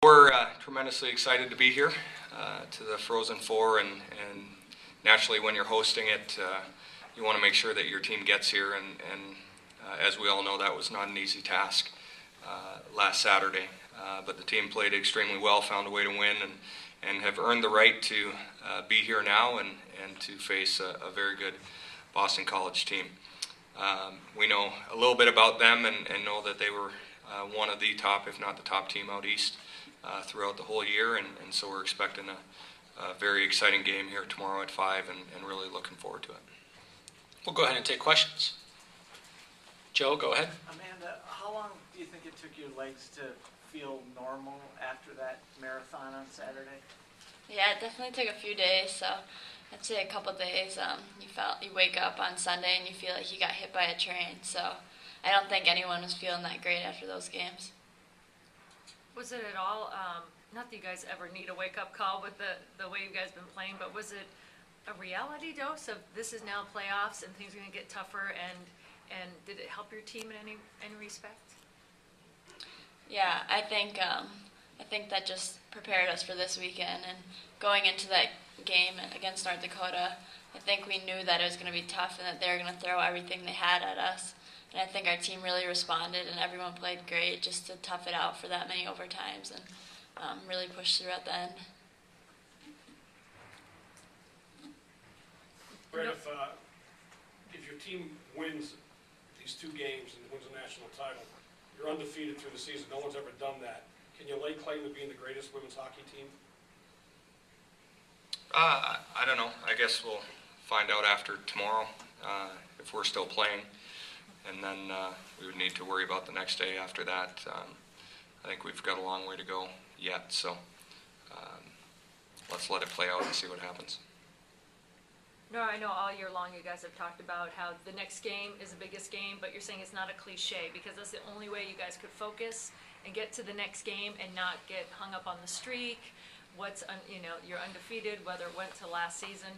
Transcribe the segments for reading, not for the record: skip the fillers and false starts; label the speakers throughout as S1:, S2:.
S1: We're tremendously excited to be here to the Frozen Four, and naturally when you're hosting it, you want to make sure that your team gets here, and as we all know, that was not an easy task last Saturday, but the team played extremely well, found a way to win, and have earned the right to be here now and to face a very good Boston College team. We know a little bit about them and know that they were one of the top, if not the top team out east throughout the whole year, and so we're expecting a very exciting game here tomorrow at 5 and really looking forward to it.
S2: We'll go ahead and take questions. Joe, go ahead.
S3: Amanda, how long do you think it took your legs to feel normal after that marathon on Saturday?
S4: Yeah, it definitely took a few days, so I'd say a couple days. You wake up on Sunday and you feel like you got hit by a train, so I don't think anyone was feeling that great after those games.
S5: Was it at all, not that you guys ever need a wake-up call with the way you guys been playing, but was it a reality dose of this is now playoffs and things are going to get tougher, and did it help your team in any respect?
S4: Yeah, I think that just prepared us for this weekend, and going into that game against North Dakota, I think we knew that it was going to be tough and that they were going to throw everything they had at us. And I think our team really responded, and everyone played great just to tough it out for that many overtimes and really push through at the end.
S6: Brett, if your team wins these 2 games and wins a national title, you're undefeated through the season. No one's ever done that. Can you lay claim to being the greatest women's hockey team?
S1: I don't know. I guess we'll find out after tomorrow if we're still playing. And then we would need to worry about the next day after that. I think we've got a long way to go yet, so let's let it play out and see what happens.
S5: No, I know all year long you guys have talked about how the next game is the biggest game, but you're saying it's not a cliche because that's the only way you guys could focus and get to the next game and not get hung up on the streak. You're undefeated, whether it went to last season.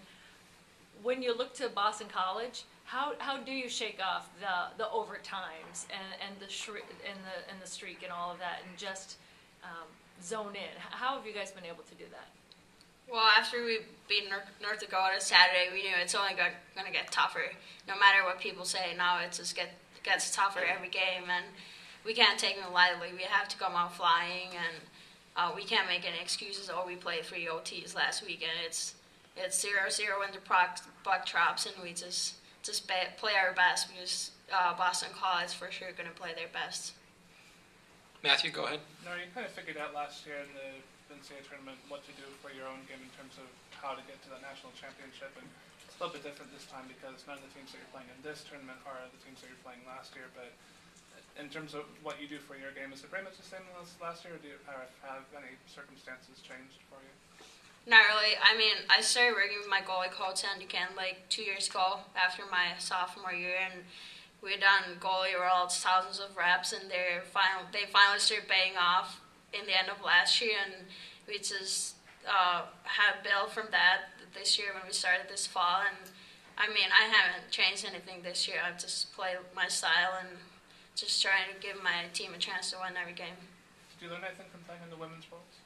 S5: When you look to Boston College, how do you shake off the overtimes and the streak and all of that and just zone in? How have you guys been able to do that?
S7: Well, after we beat North Dakota Saturday, we knew it's only going to get tougher. No matter what people say now, it just gets tougher every game, and we can't take it lightly. We have to come out flying, and we can't make any excuses. Oh, we played 3 OTs last week, and it's 0-0 when the puck drops, and we just play our best because Boston College is for sure going to play their best.
S2: Matthew, go ahead.
S8: No, you kind of figured out last year in the NCAA tournament what to do for your own game in terms of how to get to that national championship, and it's a little bit different this time because none of the teams that you're playing in this tournament are the teams that you're playing last year. But in terms of what you do for your game, is it pretty much the same as last year, or do you have any circumstances changed for you?
S7: Not really. I mean, I started working with my goalie coach, Andy Ken, 2 years ago after my sophomore year, and we done goalie rolls, thousands of reps, and they finally started paying off in the end of last year, and we just had built from that this year when we started this fall. And I mean, I haven't changed anything this year. I've just played my style and just trying to give my team a chance to win every game.
S8: Did you learn anything from playing in the women's worlds?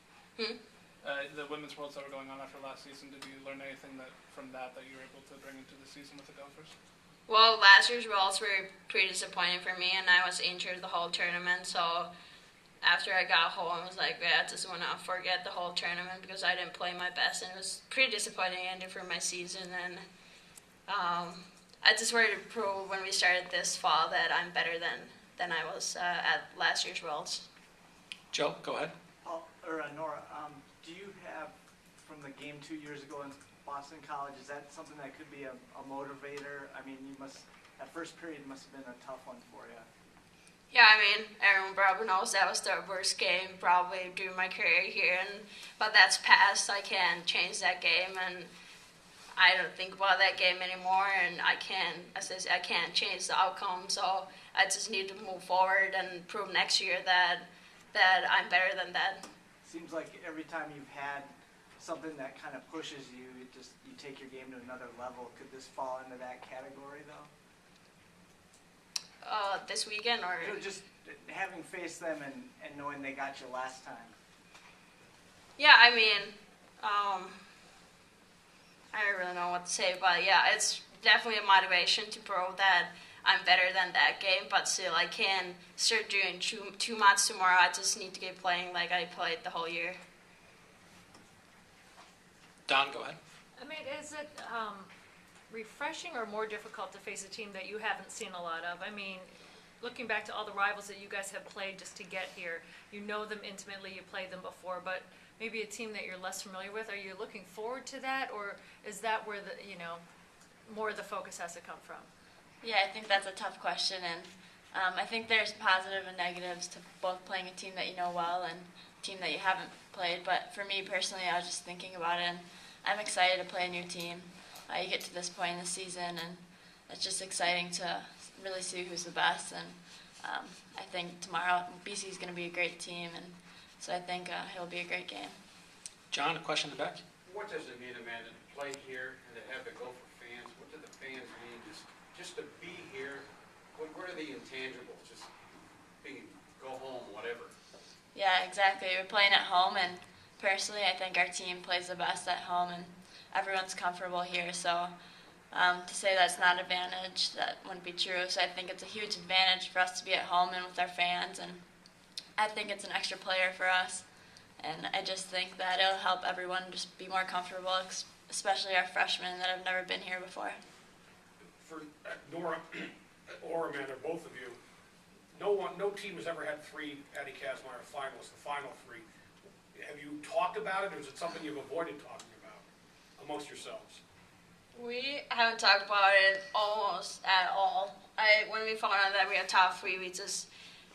S8: The women's worlds that were going on after last season, did you learn anything from that you were able to bring into the season with the Gophers?
S7: Well, last year's worlds were pretty disappointing for me, and I was injured the whole tournament, so after I got home, I was like, I just want to forget the whole tournament because I didn't play my best, and it was pretty disappointing ending for my season. And I just wanted to prove when we started this fall that I'm better than I was at last year's Worlds.
S2: Joe, go ahead.
S3: Nora, do you have, from the game 2 years ago in Boston College, is that something that could be a motivator? I mean, that first period must have been a tough one for you.
S7: Yeah, I mean, everyone probably knows that was the worst game probably during my career here, but that's past. I can't change that game, and I don't think about that game anymore, and I can't change the outcome, so I just need to move forward and prove next year that I'm better than that.
S3: Seems like every time you've had something that kind of pushes you, you take your game to another level. Could this fall into that category, though?
S7: This weekend, or
S3: just having faced them and knowing they got you last time.
S7: Yeah, I mean, I don't really know what to say, but yeah, it's definitely a motivation to prove that I'm better than that game, but still, I can start doing two months tomorrow. I just need to keep playing like I played the whole year.
S2: Don, go ahead.
S5: I mean, is it refreshing or more difficult to face a team that you haven't seen a lot of? I mean, looking back to all the rivals that you guys have played just to get here, you know them intimately, you played them before, but maybe a team that you're less familiar with, are you looking forward to that, or is that where the, more of the focus has to come from?
S4: Yeah, I think that's a tough question, and I think there's positive and negatives to both playing a team that you know well and a team that you haven't played. But for me personally, I was just thinking about it, and I'm excited to play a new team. You get to this point in the season, and it's just exciting to really see who's the best. And I think tomorrow BC is going to be a great team, and so I think it'll be a great game.
S2: John, a question in the back.
S9: What does it mean, Amanda, to play here and to have the Gopher fans? What do the fans mean just to be here? What are the intangibles? Just go home, whatever.
S4: Yeah, exactly. We're playing at home, and personally, I think our team plays the best at home, and everyone's comfortable here. So to say that's not an advantage, that wouldn't be true. So I think it's a huge advantage for us to be at home and with our fans, and I think it's an extra player for us. And I just think that it'll help everyone just be more comfortable, especially our freshmen that have never been here before.
S6: For Nora or Amanda, both of you, no team has ever had three Patty Kazmaier finalists, the final three. Have you talked about it, or is it something you've avoided talking about amongst yourselves?
S7: We haven't talked about it almost at all. When we found out that we had top three, we just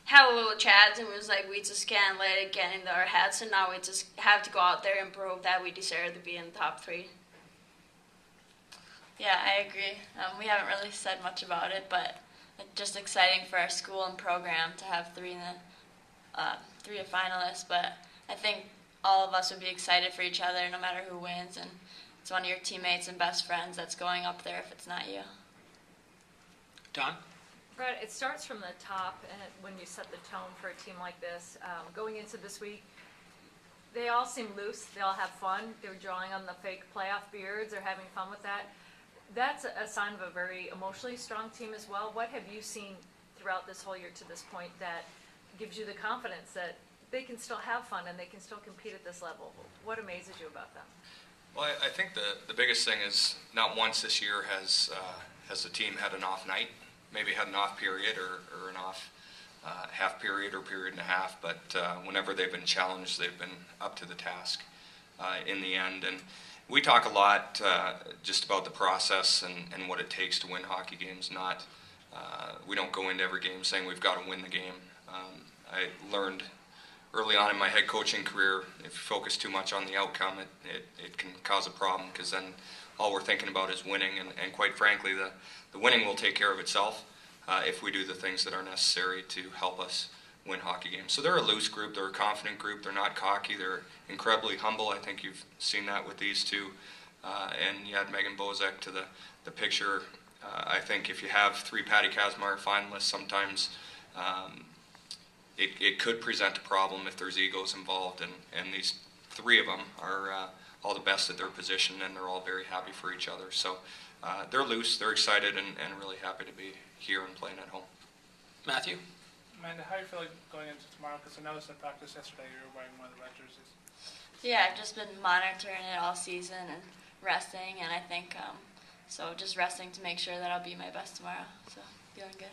S7: had a little chat, and it was like we just can't let it get into our heads, and now we just have to go out there and prove that we deserve to be in the top three.
S4: Yeah, I agree. We haven't really said much about it, but it's just exciting for our school and program to have three finalists. But I think all of us would be excited for each other no matter who wins, and it's one of your teammates and best friends that's going up there if it's not you.
S2: Don?
S5: Brad, it starts from the top, and when you set the tone for a team like this, going into this week, they all seem loose. They all have fun. They're drawing on the fake playoff beards. They're having fun with that. That's a sign of a very emotionally strong team as well. What have you seen throughout this whole year to this point that gives you the confidence that they can still have fun and they can still compete at this level? What amazes you about them?
S1: Well, I think the biggest thing is not once this year has the team had an off night, maybe had an off period or an off half period or period and a half, but whenever they've been challenged, they've been up to the task in the end. And we talk a lot just about the process and what it takes to win hockey games. We don't go into every game saying we've got to win the game. I learned early on in my head coaching career, if you focus too much on the outcome, it can cause a problem, because then all we're thinking about is winning, and quite frankly, the winning will take care of itself if we do the things that are necessary to help us win hockey games. So they're a loose group, they're a confident group, they're not cocky, they're incredibly humble. I think you've seen that with these two. And you had Megan Bozek to the picture. I think if you have three Patty Kazmaier finalists, sometimes it could present a problem if there's egos involved, and these three of them are all the best at their position, and they're all very happy for each other. So they're loose, they're excited, and really happy to be here and playing at home.
S2: Matthew?
S8: Amanda, how do you feel like going into tomorrow? Because I noticed in practice yesterday you were wearing one of the red jerseys.
S4: Yeah, I've just been monitoring it all season and resting, and I think so just resting to make sure that I'll be my best tomorrow. So feeling good.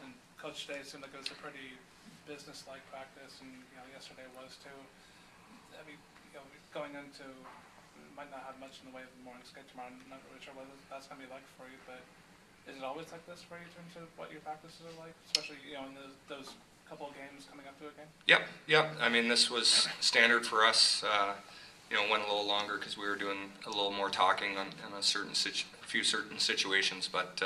S8: And Coach today seemed like it was a pretty business-like practice, and yesterday was too. I mean, going into, might not have much in the way of the morning skate tomorrow. I'm not really sure what that's going to be like for you, but is it always like this for you in terms of what your practices are like, especially in those couple of games coming up to a game?
S1: Yep. I mean, this was standard for us. Went a little longer because we were doing a little more talking on a few certain situations, but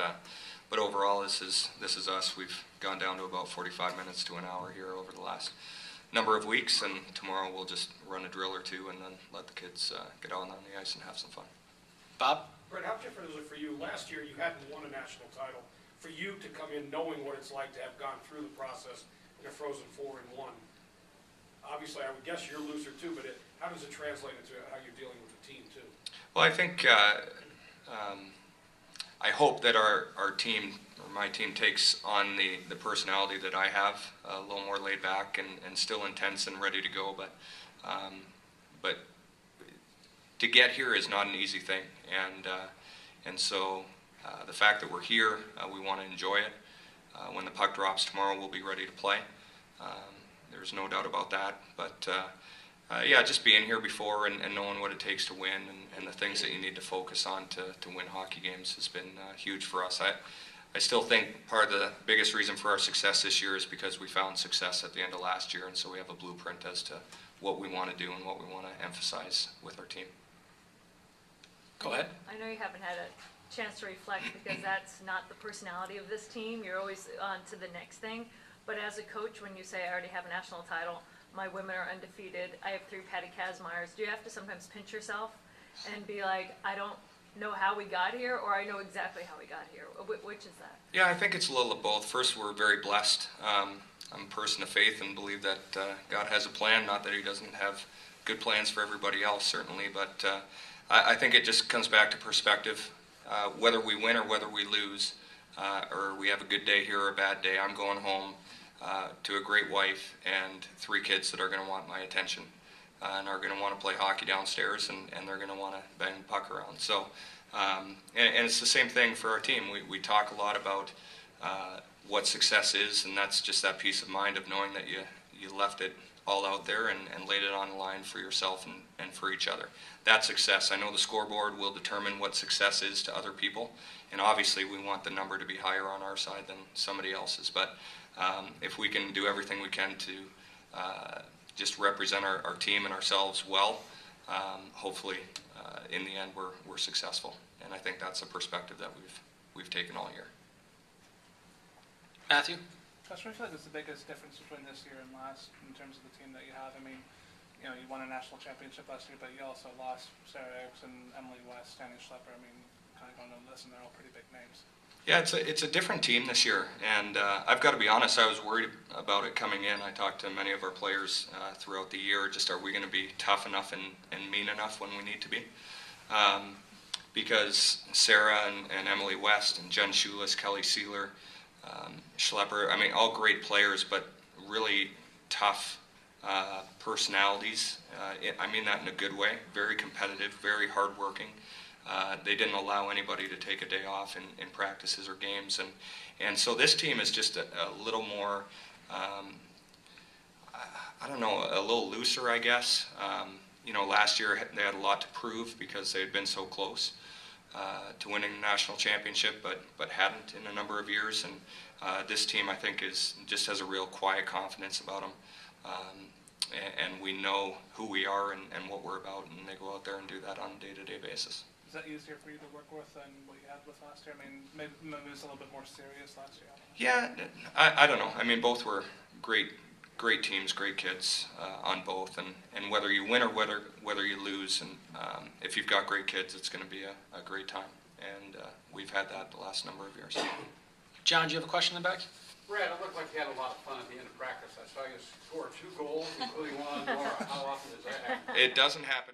S1: overall, this is us. We've gone down to about 45 minutes to an hour here over the last number of weeks, and tomorrow we'll just run a drill or two and then let the kids get out on the ice and have some fun.
S2: Bob?
S6: Brett, how different is it for you? Last year you hadn't won a national title. For you to come in knowing what it's like to have gone through the process in a Frozen Four and won, obviously, I would guess you're looser too, but how does it translate into how you're dealing with the team too?
S1: Well, I think I hope that our team, or my team, takes on the personality that I have, a little more laid back and still intense and ready to go. But to get here is not an easy thing, and so the fact that we're here, we want to enjoy it. When the puck drops tomorrow, we'll be ready to play. There's no doubt about that. But yeah, just being here before and knowing what it takes to win and the things that you need to focus on to win hockey games has been huge for us. I still think part of the biggest reason for our success this year is because we found success at the end of last year, and so we have a blueprint as to what we want to do and what we want to emphasize with our team.
S2: Go ahead.
S5: I know you haven't had a chance to reflect because that's not the personality of this team. You're always on to the next thing. But as a coach, when you say, I already have a national title, my women are undefeated, I have 3 Patty Kazmaiers, do you have to sometimes pinch yourself and be like, I don't know how we got here, or I know exactly how we got here? Which is that?
S1: Yeah, I think it's a little of both. First, we're very blessed. I'm a person of faith and believe that God has a plan, not that he doesn't have good plans for everybody else, certainly, but I think it just comes back to perspective. Whether we win or whether we lose, or we have a good day here or a bad day, I'm going home to a great wife and 3 kids that are going to want my attention and are going to want to play hockey downstairs, and they're going to want to bang the puck around. So, and it's the same thing for our team. We talk a lot about what success is, and that's just that peace of mind of knowing that you left it all out there and laid it on the line for yourself and for each other. That's success. I know the scoreboard will determine what success is to other people, and obviously we want the number to be higher on our side than somebody else's, but if we can do everything we can to just represent our team and ourselves well, hopefully in the end we're successful, and I think that's a perspective that we've taken all year.
S2: Matthew?
S8: Josh, what do you feel like is the biggest difference between this year and last in terms of the team that you have? I mean, you know, you won a national championship last year, but you also lost Sarah Erickson, Emily West, Danny Schlepper. I mean, kind of going down the list, and they're all pretty big names.
S1: Yeah, it's a different team this year, and I've got to be honest, I was worried about it coming in. I talked to many of our players throughout the year, just are we going to be tough enough and mean enough when we need to be? Because Sarah and Emily West and Jen Schulis, Kelly Sealer, Schlepper, I mean, all great players, but really tough personalities. I mean that in a good way, very competitive, very hardworking. They didn't allow anybody to take a day off in practices or games, and so this team is just a little more, I don't know, a little looser, I guess. You know, last year they had a lot to prove because they had been so close to winning the national championship, but hadn't in a number of years. And this team, I think, just has a real quiet confidence about them, and we know who we are and what we're about, and they go out there and do that on a day-to-day basis.
S8: Is that easier for you to work with than what you had with last year? I mean, maybe it was a little bit more serious last year.
S1: Yeah, I don't know. I mean, both were great teams, great kids on both, and whether you win or whether you lose, and if you've got great kids, it's going to be a great time, and we've had that the last number of years.
S2: John, do you have a question in the back?
S9: Brad, it looked like you had a lot of fun at the end of practice. I saw you score 2 goals, including one on Nora. How often does that happen?
S1: It doesn't happen